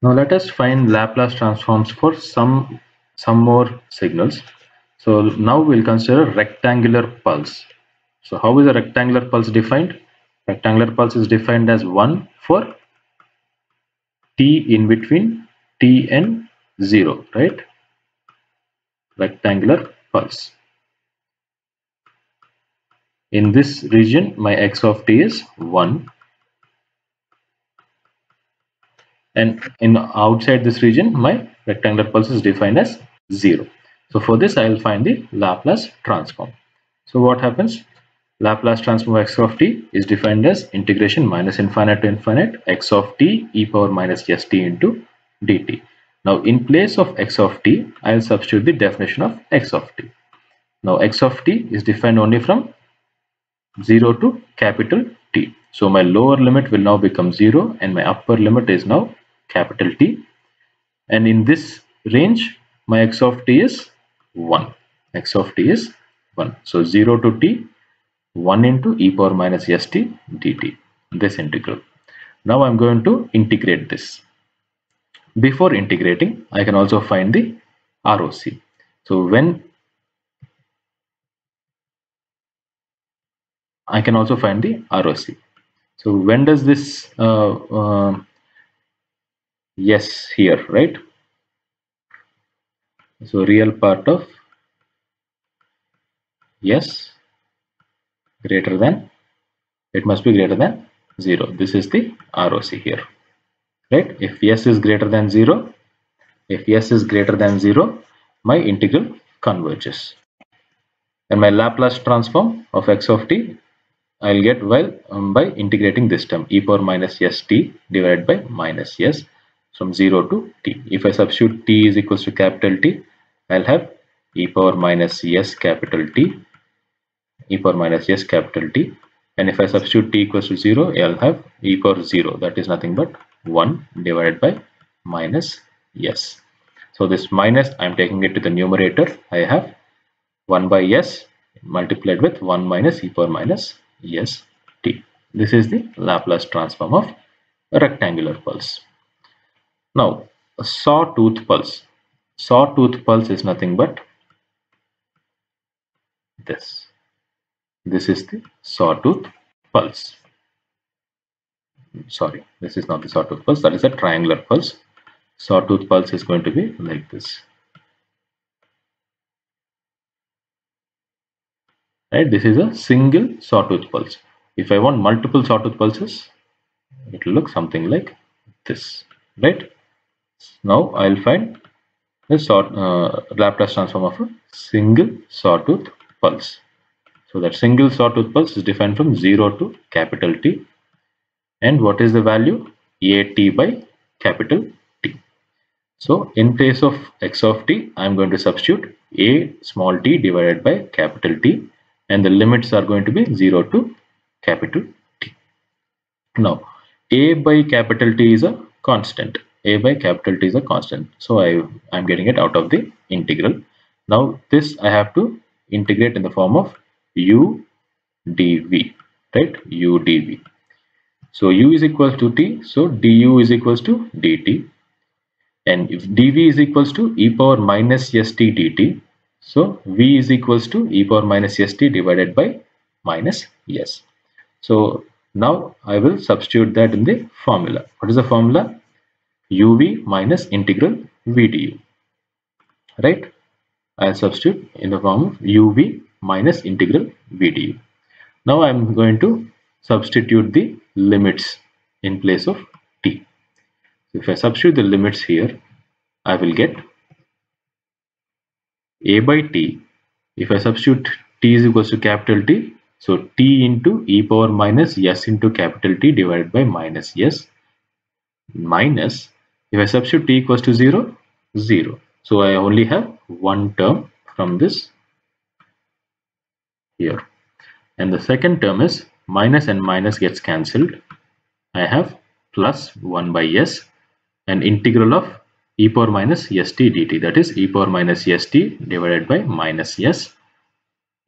Now let us find Laplace transforms for some more signals. So now we'll consider rectangular pulse. So how is a rectangular pulse defined? Rectangular pulse is defined as 1 for t in between t and 0, right? Rectangular pulse. In this region, my x of t is 1, and in outside this region, my rectangular pulse is defined as 0. So for this, I will find the Laplace transform. So what happens? Laplace transform of x of t is defined as integration minus infinite to infinite x of t e power minus st into dt. Now in place of x of t, I will substitute the definition of x of t. Now x of t is defined only from 0 to capital T. So my lower limit will now become 0 and my upper limit is now capital T. And in this range, my x of t is 1. X of t is 1. So 0 to t, 1 into e power minus st dt, this integral. Now I'm going to integrate this. Before integrating, I can also find the ROC. So when I can also find the ROC. So when does this yes here, right? So real part of yes greater than, it must be greater than 0. This is the ROC here, right? If yes is greater than 0, if yes is greater than 0, my integral converges. And my Laplace transform of x of t I'll get by integrating this term e power minus st divided by minus s from 0 to t. If I substitute t is equals to capital T, I'll have e power minus s capital T, e power minus s capital T, and if I substitute t equals to 0, I'll have e power 0, that is nothing but 1 divided by minus s. So this minus, I'm taking it to the numerator. I have 1 by s multiplied with 1 minus e power minus s t. This is the Laplace transform of a rectangular pulse. Now, a sawtooth pulse. Sawtooth pulse is nothing but this. This is the sawtooth pulse. Sorry, this is not the sawtooth pulse. That is a triangular pulse. Sawtooth pulse is going to be like this. Right? This is a single sawtooth pulse. If I want multiple sawtooth pulses, it will look something like this, right? Now I'll find the Laplace transform of a single sawtooth pulse. So that single sawtooth pulse is defined from 0 to capital T. And what is the value? At by capital T. So in place of x of t, I'm going to substitute a small t divided by capital T, and the limits are going to be 0 to capital T. Now, a by capital T is a constant. A by capital T is a constant. So I'm getting it out of the integral. Now this I have to integrate in the form of u dv, right? U dv. So u is equals to t, so du is equals to dt. And if dv is equals to e power minus st dt, so v is equals to e power minus st divided by minus s. So now I will substitute that in the formula. What is the formula? uv minus integral v du, right? I'll substitute in the form of uv minus integral v du. Now I'm going to substitute the limits in place of t. So if I substitute the limits here, I will get a by t. If I substitute t is equals to capital T, so t into e power minus s into capital T divided by minus s, minus, if I substitute t equals to 0, 0. So I only have one term from this here. And the second term is minus and minus gets cancelled. I have plus 1 by s and integral of e power minus st dt, that is e power minus st divided by minus s,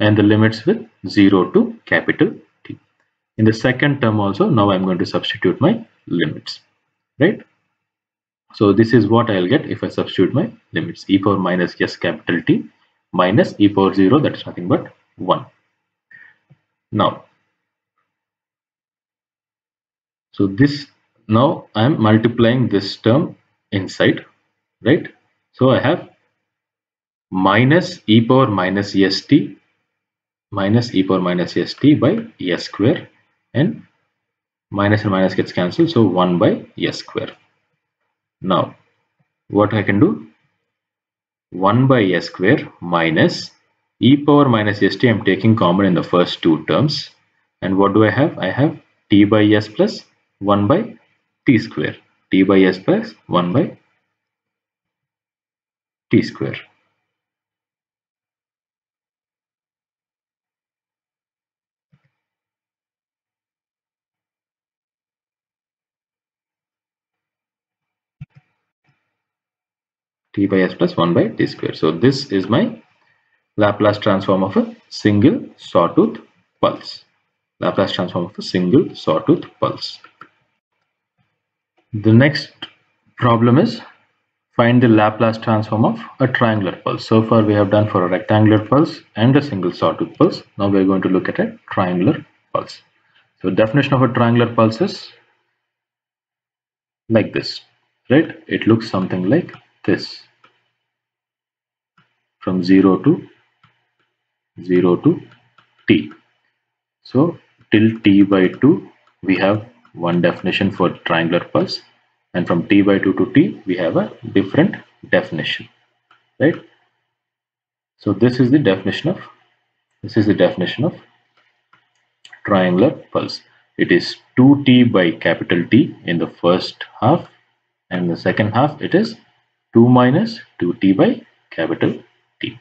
and the limits with 0 to capital T. In the second term also, now I'm going to substitute my limits, right? So this is what I'll get if I substitute my limits. E power minus s capital T minus e power 0, that is nothing but 1. Now, so this, now I am multiplying this term inside, right? So I have minus e power minus st minus e power minus st by s square, and minus gets cancelled, so 1 by s square. Now what I can do, 1 by s square minus e power minus st, I am taking common in the first two terms, and what do I have? I have t by s plus 1 by t square, t by s plus 1 by t square. T by s plus 1 by t square. So this is my Laplace transform of a single sawtooth pulse. Laplace transform of a single sawtooth pulse. The next problem is find the Laplace transform of a triangular pulse. So far we have done for a rectangular pulse and a single sawtooth pulse. Now we are going to look at a triangular pulse. So definition of a triangular pulse is like this, right? It looks something like this, from 0 to t. So till t by 2 we have one definition for triangular pulse, and from t by 2 to t we have a different definition, right? So this is the definition of triangular pulse. It is 2t by capital T in the first half, and the second half it is 2 minus 2t by capital T,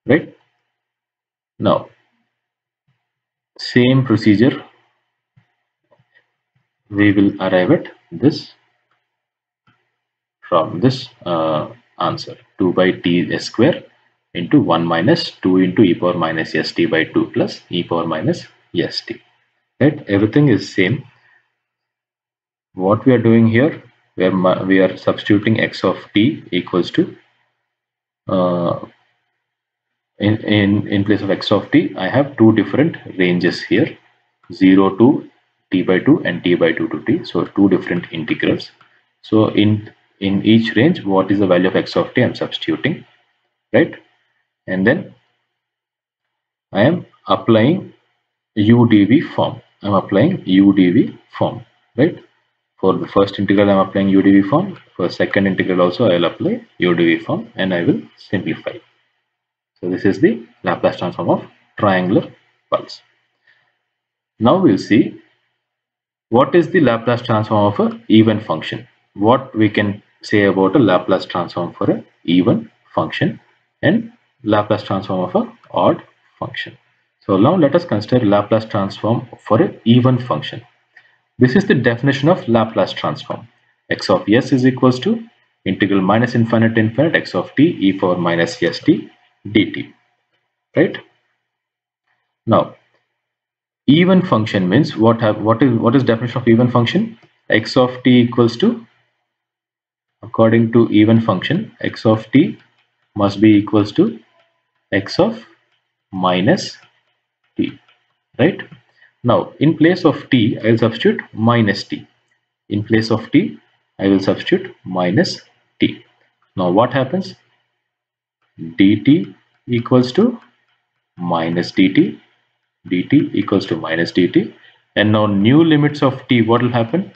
right? Now same procedure, we will arrive at this from this answer, 2 by t s square into 1 minus 2 into e power minus st by 2 plus e power minus st, right? Everything is same. What we are doing here, we are substituting x of t equals to in place of x of t, I have two different ranges here, 0 to t by 2 and t by 2 to t. So two different integrals. So in each range, what is the value of x of t, I am substituting, right? And then I am applying udv form. I am applying udv form, right? For the first integral, I am applying udv form. For second integral also, I will apply udv form, and I will simplify. So this is the Laplace transform of triangular pulse. Now we'll see what is the Laplace transform of an even function. What we can say about a Laplace transform for an even function and Laplace transform of an odd function. So now let us consider Laplace transform for an even function. This is the definition of Laplace transform. X of s is equals to integral minus infinite to infinite x of t e power minus st dt, right? Now even function means what is definition of even function? X of t equals to, according to even function, x of t must be equals to x of minus t, right? Now in place of t I will substitute minus t. In place of t I will substitute minus t. Now what happens? Dt equals to minus dt, dt equals to minus dt, and now new limits of t, what will happen?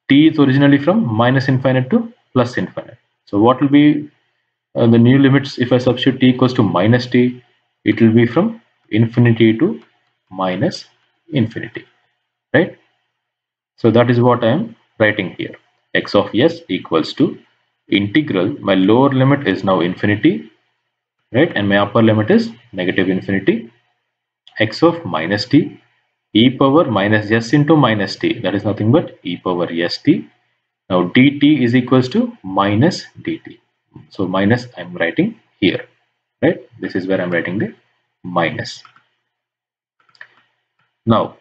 T is originally from minus infinite to plus infinite. So what will be the new limits if I substitute t equals to minus t? It will be from infinity to minus infinity, right? So that is what I am writing here. X of s equals to integral, my lower limit is now infinity, right? And my upper limit is negative infinity, x of minus t e power minus s into minus t, that is nothing but e power st. Now dt is equals to minus dt. So minus I am writing here, right? This is where I am writing the minus. Now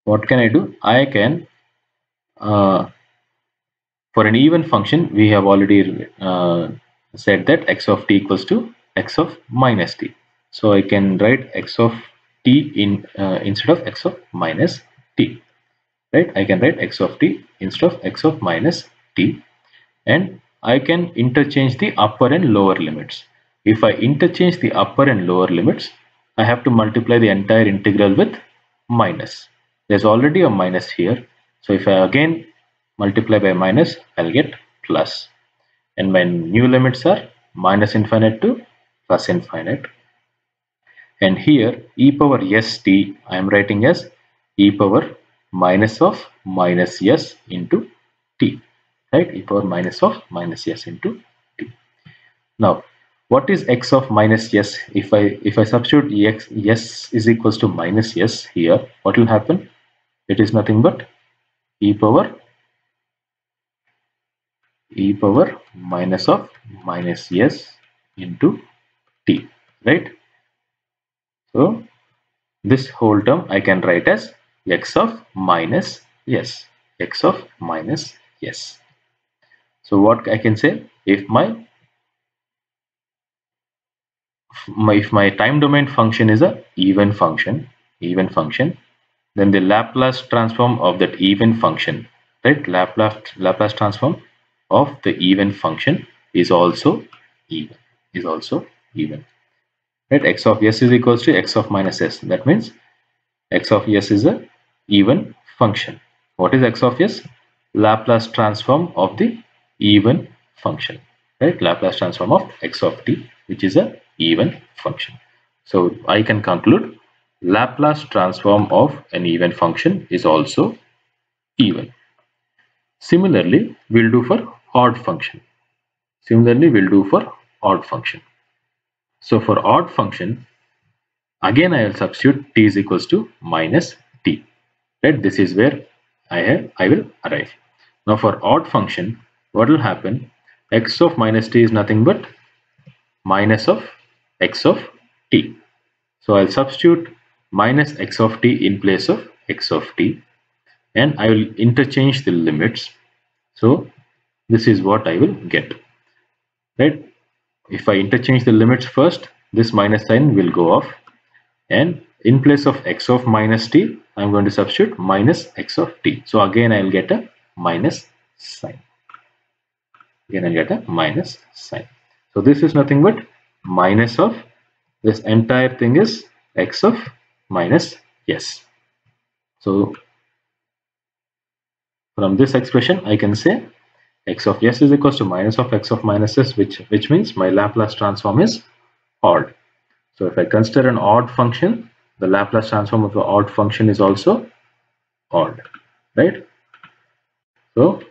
what can I do? I can for an even function, we have already said that x of t equals to x of minus t. So I can write x of t in instead of x of minus t. Right? I can write x of t instead of x of minus t, and I can interchange the upper and lower limits. If I interchange the upper and lower limits, I have to multiply the entire integral with minus. There's already a minus here, so if I again multiply by minus, I'll get plus. And my new limits are minus infinite to plus infinite. And here e power st I am writing as e power minus of minus s into t. Right? E power minus of minus s into t. Now, what is x of minus s? If I substitute x s is equals to minus s here, what will happen? It is nothing but e power minus of minus s into t. Right? So this whole term I can write as x of minus s. X of minus s. So what I can say, if my time domain function is a even function, then the Laplace transform of that even function, right? Laplace transform of the even function is also even. Right? X of s is equals to x of minus s. That means x of s is a even function. What is x of s? Laplace transform of the even function, right? Laplace transform of x of t, which is a even function. So I can conclude Laplace transform of an even function is also even. Similarly, we'll do for odd function. So for odd function, again I will substitute t is equals to minus t. Right? This is where I will arrive. Now for odd function, what will happen? X of minus t is nothing but minus of x of t. So I'll substitute minus x of t in place of x of t, and I will interchange the limits. So this is what I will get. Right? If I interchange the limits first, this minus sign will go off, and in place of x of minus t, I'm going to substitute minus x of t. So again I'll get a minus sign. So this is nothing but minus of this entire thing is x of minus s. So from this expression I can say x of s is equals to minus of x of minus s, which means my Laplace transform is odd. So if I consider an odd function, the Laplace transform of the odd function is also odd, right? So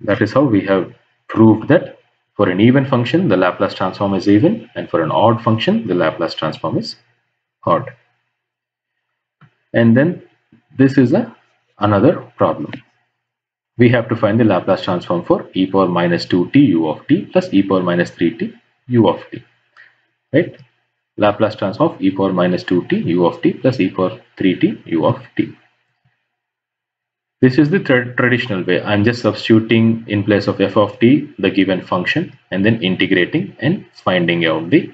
that is how we have proved that for an even function the Laplace transform is even, and for an odd function the Laplace transform is odd. And then this is another problem. We have to find the Laplace transform for e power minus 2t u of t plus e power minus 3t u of t, right? Laplace transform of e power minus 2t u of t plus e power 3t u of t. This is the traditional way. I'm just substituting in place of f of t the given function and then integrating and finding out the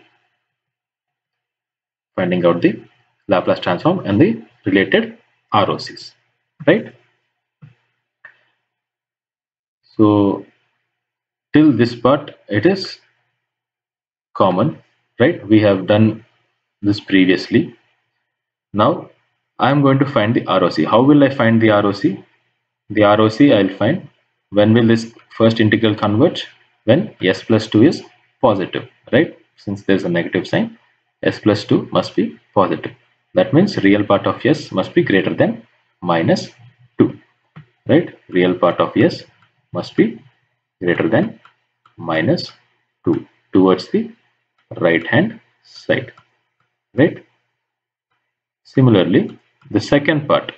Laplace transform and the related ROCs, right? So till this part it is common, right? We have done this previously. Now I'm going to find the ROC. How will I find the ROC? The ROC I'll find when will this first integral converge? When s plus 2 is positive, right? Since there's a negative sign, s plus 2 must be positive. That means real part of s must be greater than minus 2, right? Real part of s must be greater than minus 2 towards the right hand side, right? Similarly, the second part,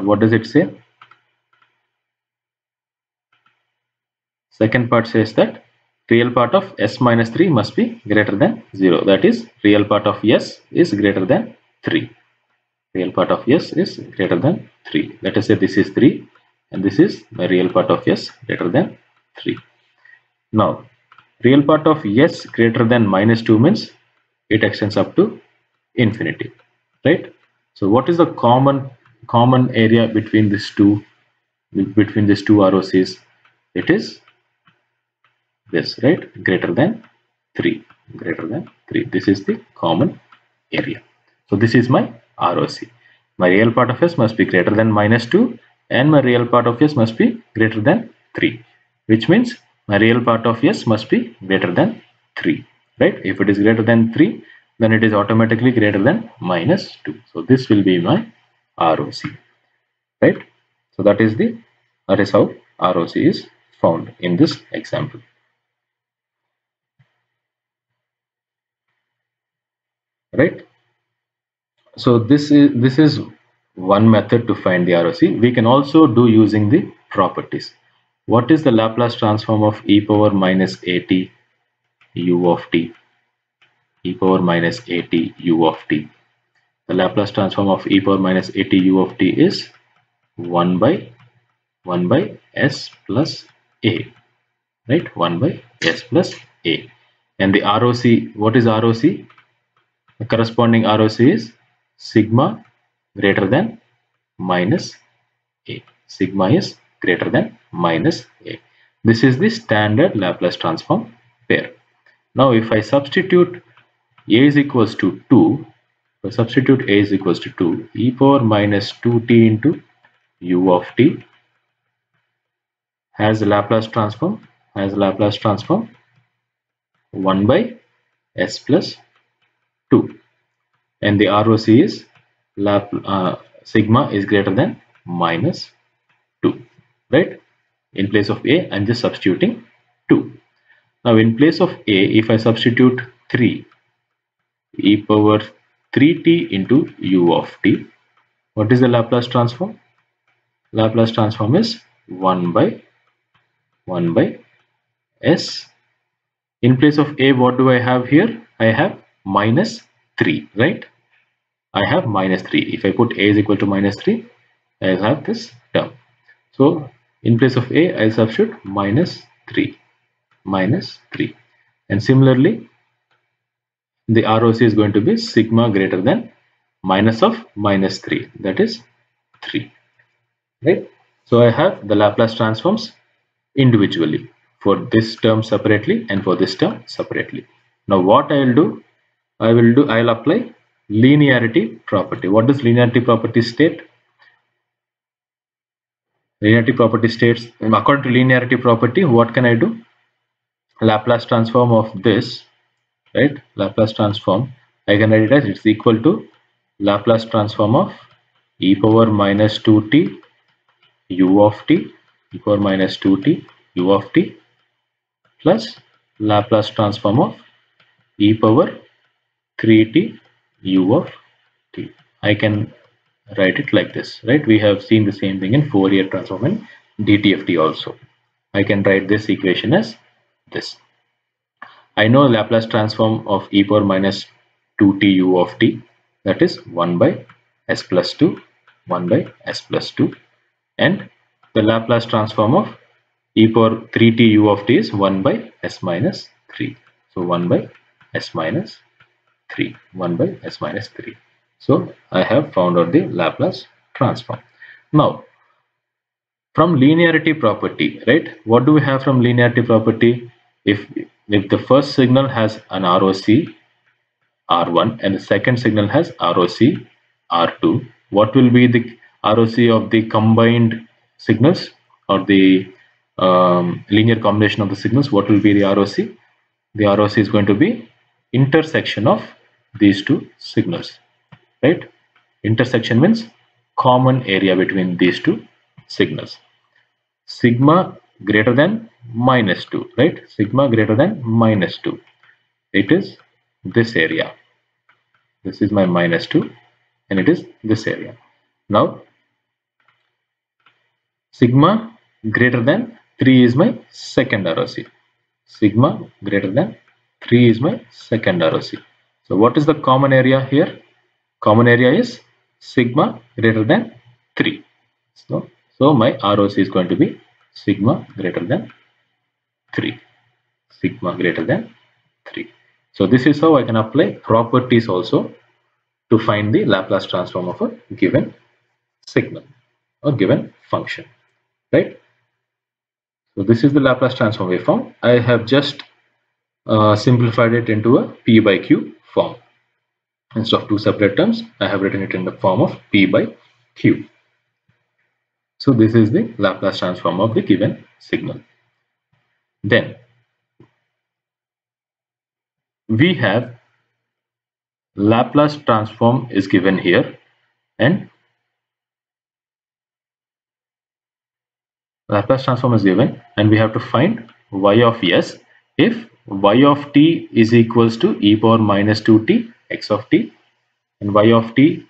what does it say? Second part says that real part of s minus 3 must be greater than 0. That is, real part of s is greater than 3, Real part of S is greater than 3. Let us say this is 3 and this is the real part of S greater than 3. Now, real part of S greater than minus 2 means it extends up to infinity, right? So what is the common area between these two ROCs? It is this, right? Greater than 3. This is the common area. So this is my ROC. My real part of S must be greater than minus 2 and my real part of S must be greater than 3, which means my real part of S must be greater than 3, right? If it is greater than 3, then it is automatically greater than minus 2. So this will be my ROC, right? So that is how ROC is found in this example. Right? So this is one method to find the ROC. We can also do using the properties. What is the Laplace transform of e power minus at u of t? E power minus at u of t. The Laplace transform of e power minus at u of t is 1 by s plus a, right? 1 by s plus a. And the ROC, what is ROC? The corresponding ROC is sigma greater than minus a. Sigma is greater than minus a. This is the standard Laplace transform pair. Now if I substitute a is equals to 2, e power minus 2t into u of t has a Laplace transform 1 by s plus 2, and the ROC is sigma is greater than minus 2, right? In place of a, I'm just substituting 2. Now in place of a, if I substitute 3, e power 3t into u of t, what is the Laplace transform? Laplace transform is 1 by s. In place of a, what do I have here? I have minus 3, right? I have minus 3. If I put a is equal to minus 3, I have this term. So in place of a, I substitute minus 3. And similarly, the ROC is going to be sigma greater than minus of minus 3, that is 3, right? So I have the Laplace transforms individually for this term separately and for this term separately. Now what I will do, I'll apply linearity property. What does linearity property state? Linearity property states, according to linearity property, what can I do? Laplace transform of this, right? Laplace transform, I can write it as it's equal to Laplace transform of e power minus 2t u of t, e power minus 2t u of t plus Laplace transform of e power 3t u of t. I can write it like this, right? We have seen the same thing in Fourier transform and DTFT also. I can write this equation as this. I know Laplace transform of e power minus 2t u of t, that is 1 by s plus 2, and the Laplace transform of e power 3t u of t is 1 by s minus 3. So 1 by s minus 3. So I have found out the Laplace transform. Now from linearity property, right? What do we have from linearity property? If the first signal has an ROC R1 and the second signal has ROC R2, what will be the ROC of the combined signals or the linear combination of the signals? What will be the ROC? The ROC is going to be intersection of these two signals, right? Intersection means common area between these two signals. Sigma greater than minus 2, right? Sigma greater than minus 2. It is this area. This is my minus 2 and it is this area. Now sigma greater than 3 is my second ROC. Sigma greater than 3 is my second ROC. So what is the common area here? Common area is sigma greater than 3. So my ROC is going to be sigma greater than 3. Sigma greater than 3. So this is how I can apply properties also to find the Laplace transform of a given signal or given function, right? So this is the Laplace transform waveform. I have just simplified it into a P by Q form. Instead of two separate terms, I have written it in the form of P by Q. So this is the Laplace transform of the given signal. Then we have Laplace transform is given here, and Laplace transform is given, and we have to find y of s if y of t is equals to e power minus 2t x of t, and y of t,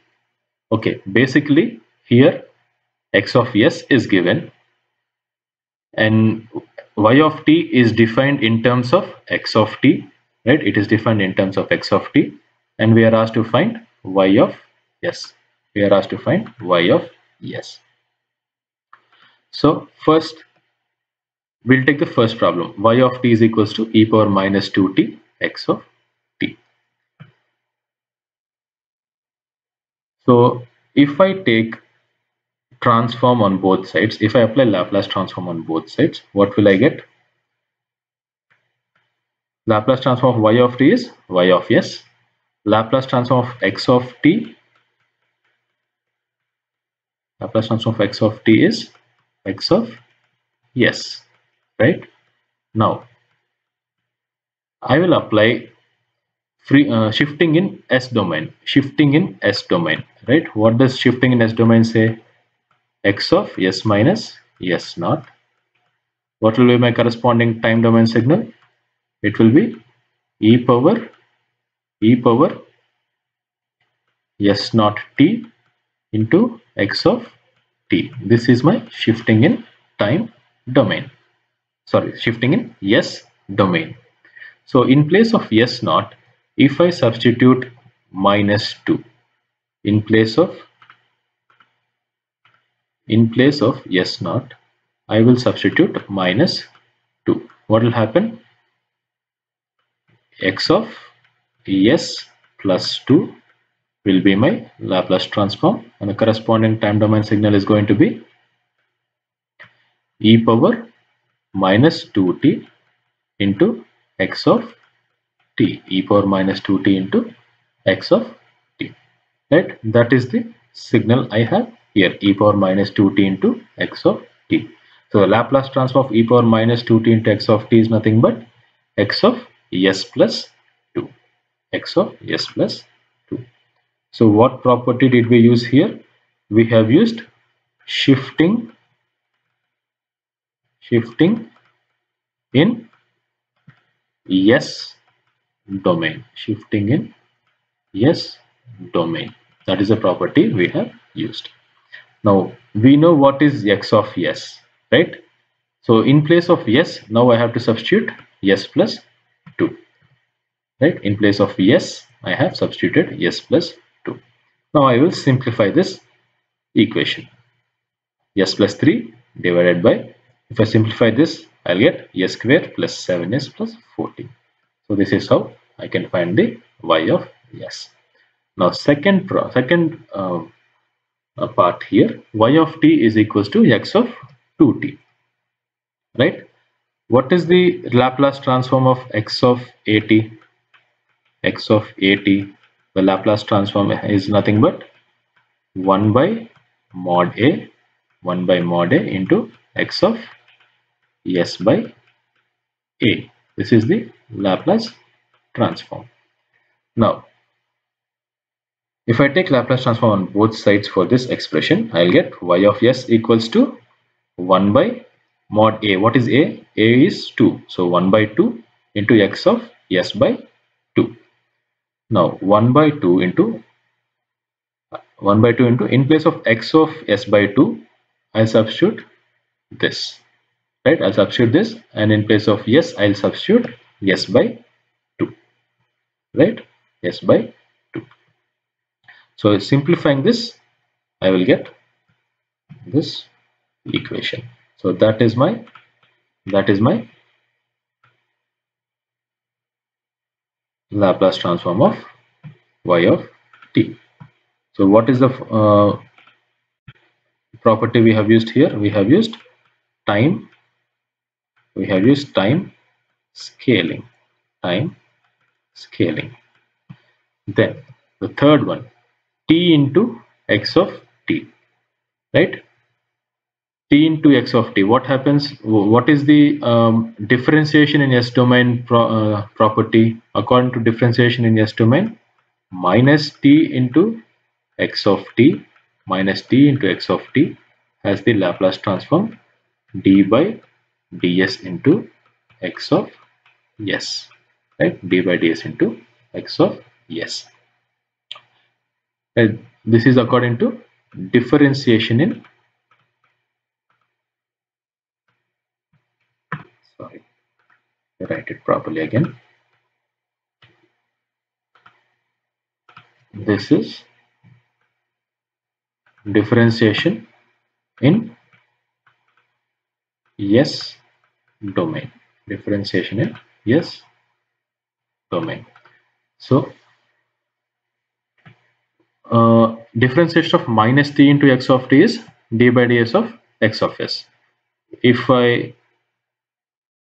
okay, basically here x of s is given and y of t is defined in terms of x of t, right? It is defined in terms of x of t, and we are asked to find y of s. We are asked to find y of s. So first we'll take the first problem. Y of t is equals to e power minus 2t x of t. So if I take transform on both sides, if I apply Laplace transform on both sides, what will I get? Laplace transform of y of t is y of s. Laplace transform of x of t, Laplace transform of x of t is x of s, right? Now I will apply shifting in s domain. Shifting in s domain, right? What does shifting in s domain say? X of s minus s naught. What will be my corresponding time domain signal? It will be e power s naught t into x of t. This is my shifting in time domain. Sorry, shifting in s domain. So in place of s naught, if I substitute minus 2 in place of s naught, I will substitute minus 2. What will happen? X of s plus 2 will be my Laplace transform, and the corresponding time domain signal is going to be e power minus 2t into x of t, e power minus 2t into x of t, right? That is the signal I have here, e power minus 2t into x of t. So the Laplace transform of e power minus 2t into x of t is nothing but x of s plus 2, x of s plus 2. So what property did we use here? We have used shifting in s domain. Shifting in s domain. That is a property we have used. Now we know what is x of s, right? So in place of s, now I have to substitute s plus 2, right? In place of s, I have substituted s plus 2. Now I will simplify this equation. S plus 3 divided by, if I simplify this, I'll get s square plus 7s plus 14. So this is how I can find the y of s. Now second part here, y of t is equals to x of 2t, right? What is the Laplace transform of x of at? X of at, the Laplace transform is nothing but 1 by mod a into x of s by a. This is the Laplace transform. Now if I take Laplace transform on both sides for this expression, I'll get y of s equals to 1 by mod a. What is a? A is 2, so 1 by 2 into x of s by 2. Now 1 by 2 into in place of x of s by 2, I'll substitute this, right? I'll substitute this, and in place of s, I'll substitute s by 2, right? S by 2. So simplifying this, I will get this equation. So that is my Laplace transform of y of t. So what is the property we have used here? We have used time. We have used time scaling. Time scaling. Then the third one, t into x of t, right? T into x of t. What happens? What is the differentiation in S domain property? According to differentiation in S domain, minus t into x of t minus t into x of t has the Laplace transform d by ds into x of s, right? D by ds into x of s. This is according to differentiation in, sorry, write it properly again. This is differentiation in S domain. Differentiation in S domain. So differentiation of minus t into x of t is d by ds of x of s. If I,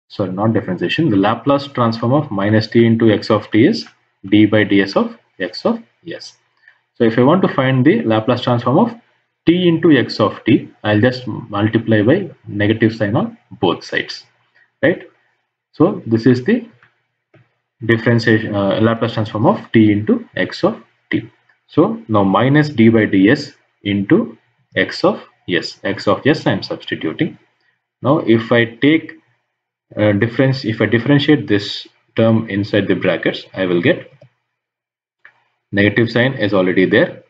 sorry, not differentiation, the Laplace transform of minus t into x of t is d by ds of x of s. So if I want to find the Laplace transform of t into x of t, I'll just multiply by negative sign on both sides, right? So this is the differentiation Laplace transform of t into x of t. So now minus d by ds into x of s. X of s I am substituting. Now if I take if I differentiate this term inside the brackets, I will get negative sign is already there.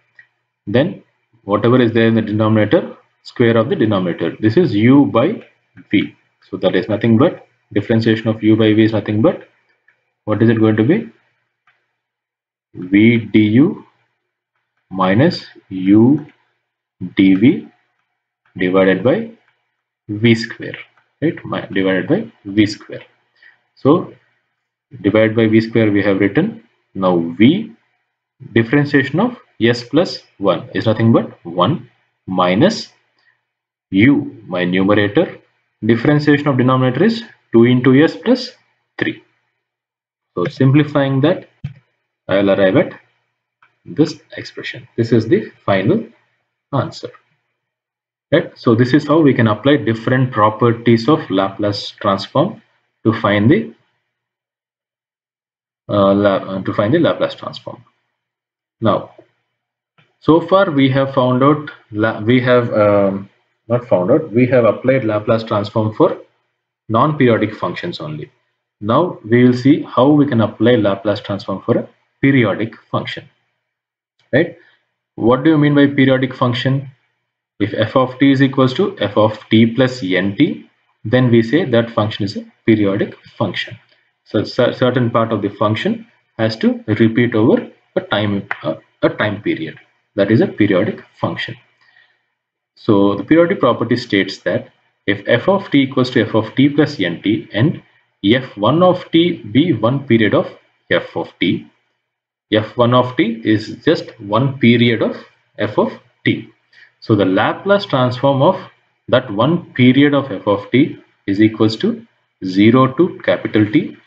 Then whatever is there in the denominator, square of the denominator. This is u by v. So that is nothing but differentiation of u by v is nothing but, what is it going to be? V du minus u dv divided by v square, right? Divided by v square. So divided by v square we have written. Now v, differentiation of s plus 1 is nothing but 1 minus u, my numerator. Differentiation of denominator is 2 into s plus 3. So simplifying that, I will arrive at this expression. This is the final answer. Right? So this is how we can apply different properties of Laplace transform to find the Laplace transform. Now, so far we have found out, we have not found out, we have applied Laplace transform for non-periodic functions only. Now we will see how we can apply Laplace transform for a periodic function, right? What do you mean by periodic function? If f of t is equals to f of t plus nt, then we say that function is a periodic function. So certain part of the function has to repeat over a time period. That is a periodic function. So the periodic property states that if f of t equals to f of t plus nt and f1 of t be one period of f of t, f1 of t is just one period of f of t. So the Laplace transform of that one period of f of t is equals to 0 to capital T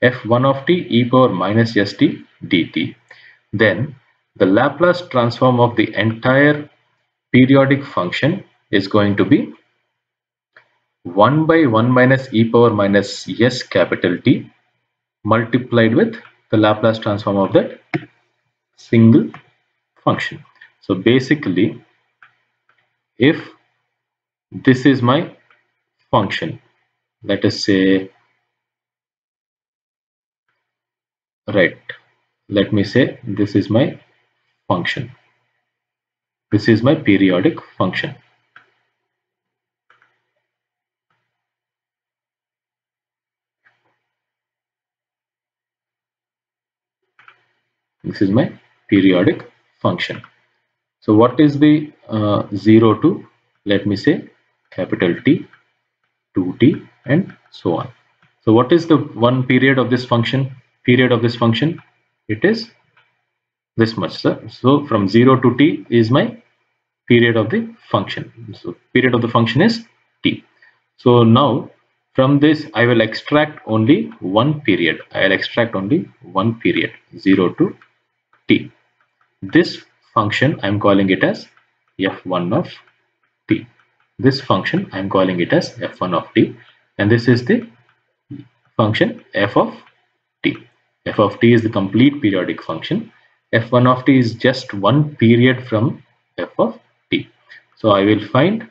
f1 of t e power minus st dt. Then the Laplace transform of the entire periodic function is going to be 1 by 1 minus e power minus s capital T multiplied with the Laplace transform of that single function. So basically, if this is my function, let us say, right, let me say this is my function. This is my periodic function. This is my periodic function. So what is the 0 to, let me say, capital T, 2t, and so on. So what is the one period of this function? Period of this function? It is this much, sir. So from 0 to t is my period of the function. So period of the function is t. So now from this I will extract only one period. I will extract only one period, 0 to t. This function I am calling it as f1 of t. This function I am calling it as f1 of t, and this is the function f of t. F of t is the complete periodic function. F1 of t is just one period from f of t. So I will find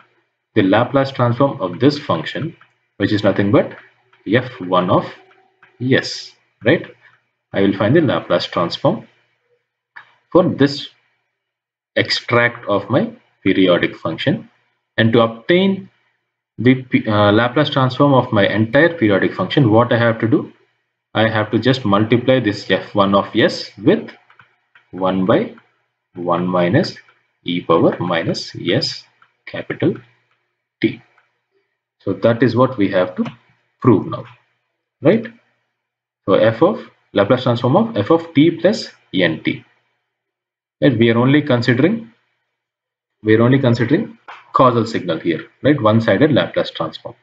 the Laplace transform of this function, which is nothing but f1 of s, right? I will find the Laplace transform for this extract of my periodic function, and to obtain the Laplace transform of my entire periodic function, what I have to do? I have to just multiply this f1 of s with 1 by 1 minus e power minus s capital T. So that is what we have to prove now, right? So f of Laplace transform of f of t plus nt. Right? We are only considering causal signal here, right? One-sided Laplace transform.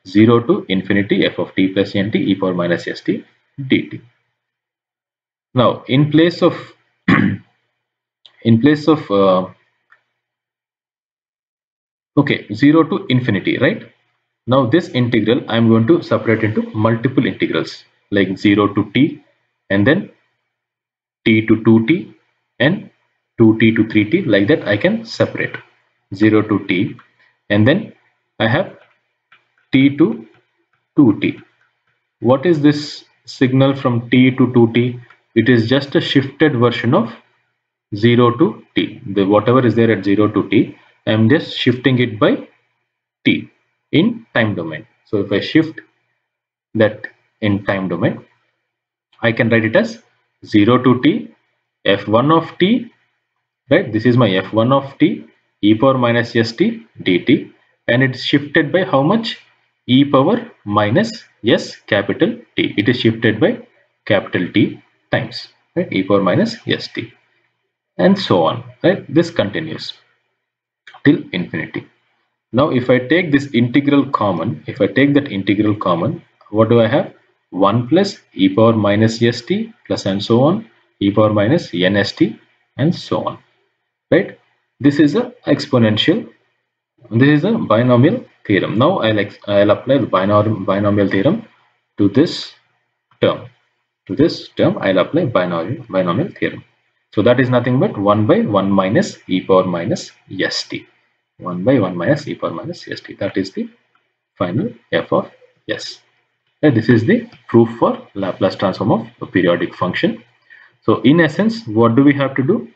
0 to infinity f of t plus nt e power minus st dt. Now in place of okay, 0 to infinity, right? Now this integral I am going to separate into multiple integrals, like 0 to t, and then t to 2t, and 2t to 3t. Like that I can separate 0 to t, and then I have t to 2t. What is this signal from t to 2t? It is just a shifted version of 0 to t. The whatever is there at 0 to t, I am just shifting it by t in time domain. So if I shift that in time domain, I can write it as 0 to t f1 of t, right? This is my f1 of t e power minus st dt, and it's shifted by how much? E power minus s capital T. It is shifted by capital T times, right? E power minus st, and so on, right? This continues till infinity. Now if I take this integral common, if I take that integral common, what do I have? 1 plus e power minus st plus and so on, e power minus nst, and so on, right? This is a exponential, this is a binomial theorem. Now I'll apply the binomial theorem to this term. To this term I'll apply binomial theorem. So that is nothing but 1 by 1 minus e power minus st. 1 by 1 minus e power minus st. That is the final f of s. And this is the proof for Laplace transform of a periodic function. So in essence, what do we have to do?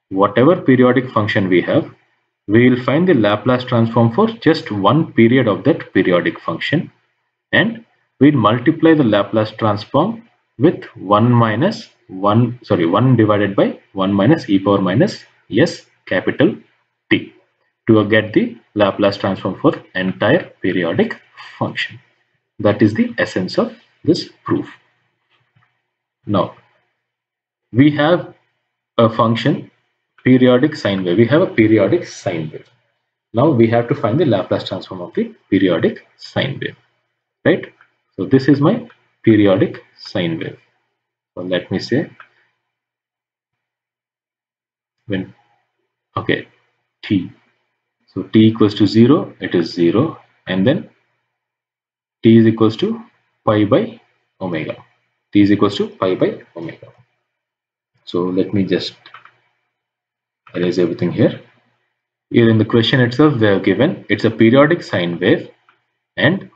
Whatever periodic function we have, we will find the Laplace transform for just one period of that periodic function, and we'll multiply the Laplace transform with 1 divided by 1 minus e power minus s capital T to get the Laplace transform for entire periodic function. That is the essence of this proof. Now we have a function periodic sine wave. We have a periodic sine wave. Now we have to find the Laplace transform of the periodic sine wave, right? So this is my periodic sine wave. So let me say when, okay, t. So t equals to 0, it is 0, and then t is equals to pi by omega. T is equals to pi by omega. So let me just erase everything here. Here in the question itself they have given it's a periodic sine wave, and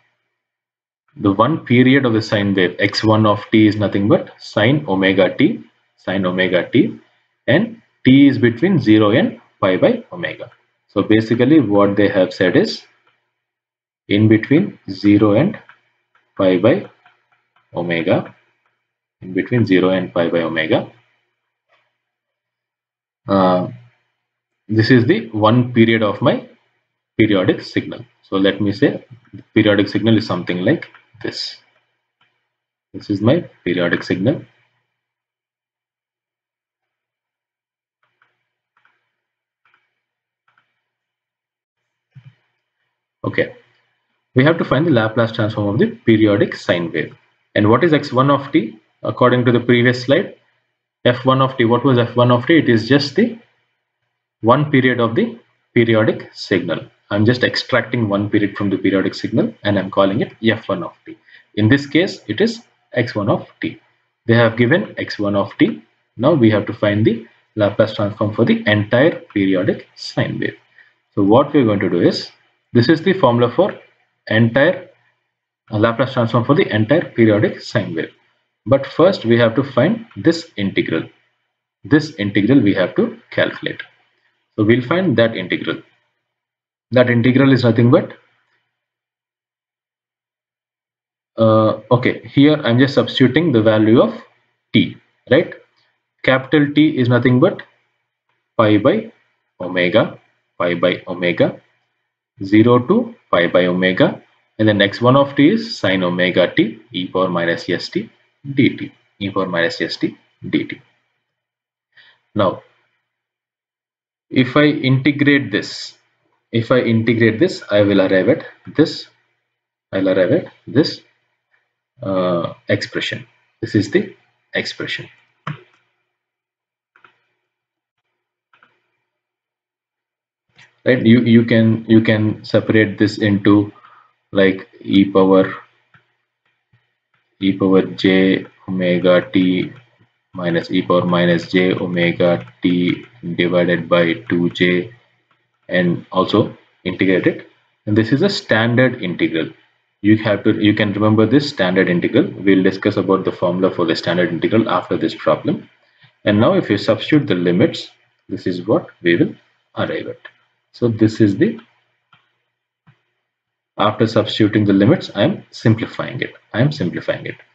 the one period of the sine wave x1 of t is nothing but sine omega t, and t is between 0 and pi by omega. So basically what they have said is in between 0 and pi by omega, in between 0 and pi by omega, this is the one period of my periodic signal. So let me say the periodic signal is something like this. This is my periodic signal. Okay, we have to find the Laplace transform of the periodic sine wave. And what is x1 of t? According to the previous slide, f1 of t, what was f1 of t? It is just the one period of the periodic signal. I'm just extracting one period from the periodic signal and I'm calling it f1 of t. In this case, it is x1 of t. They have given x1 of t. Now we have to find the Laplace transform for the entire periodic sine wave. So what we're going to do is, this is the formula for entire Laplace transform for the entire periodic sine wave. But first we have to find this integral. This integral we have to calculate. So we'll find that integral. That integral is nothing but okay, here I'm just substituting the value of t, right? Capital T is nothing but pi by omega, 0 to pi by omega, and then x1 of t is sine omega t e power minus st dt, e power minus st dt. Now if I integrate this, I will arrive at this. Expression. This is the expression. Right? You can separate this into like e power j omega t minus e power minus j omega t divided by 2j, and also integrate it. And this is a standard integral. You can remember this standard integral. We'll discuss about the formula for the standard integral after this problem. And now if you substitute the limits, this is what we will arrive at. So this is the, after substituting the limits, I am simplifying it.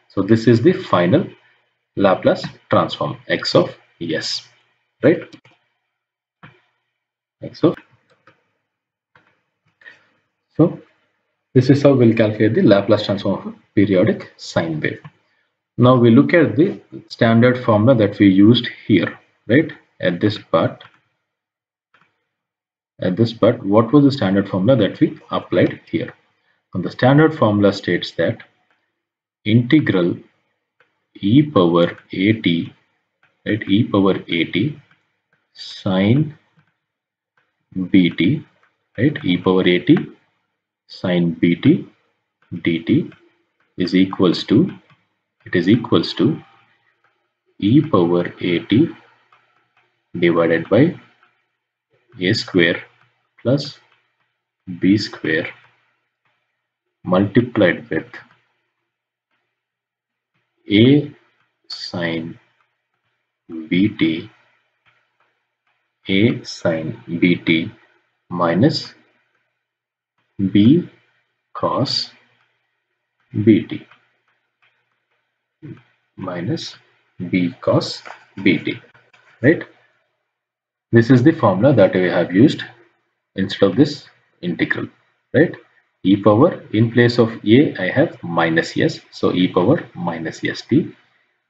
So this is the final Laplace transform x of s, right? So this is how we'll calculate the Laplace transform of a periodic sine wave. Now we look at the standard formula that we used here, right? At this part, what was the standard formula that we applied here? And the standard formula states that integral e power at, right? E power at sine bt, right? E power at sine bt dt is equals to, e power at divided by a square plus b square multiplied with a sine bt minus b cos bt right? This is the formula that we have used instead of this integral, right? E power, in place of a I have minus s, so e power minus st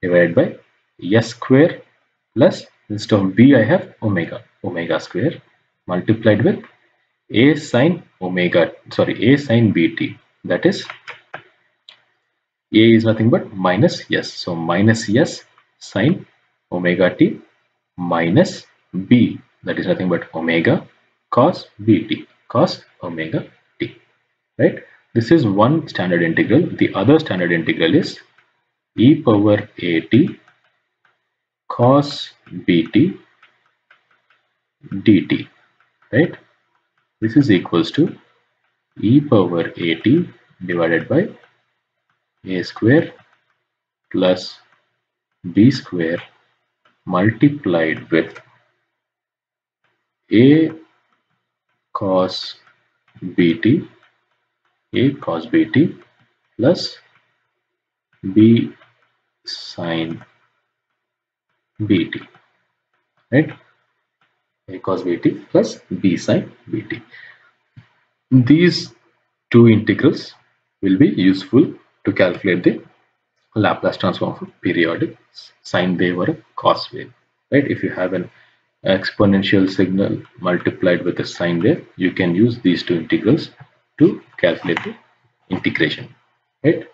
divided by s square plus, instead of b I have omega square multiplied with a sine bt, that is a is nothing but minus s, so minus s sine omega t minus b, that is nothing but omega cos omega t, right? This is one standard integral. The other standard integral is e power at cos bt dt, right? This is equals to e power at divided by a square plus b square multiplied with a cos bt plus b sin bt, right? A cos bt plus b sin bt. These two integrals will be useful to calculate the Laplace transform of a periodic sine wave or a cos wave. Right? If you have an exponential signal multiplied with a sine wave, you can use these two integrals to calculate the integration. Right?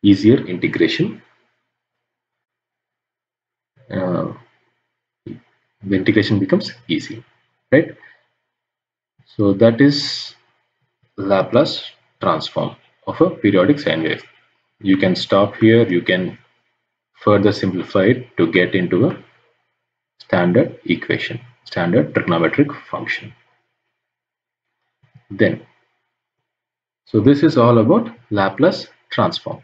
Easier integration. Uh, the integration becomes easy. Right? So that is Laplace transform of a periodic sine wave. You can stop here. You can further simplify it to get into a standard equation, standard trigonometric function. Then, so this is all about Laplace transform.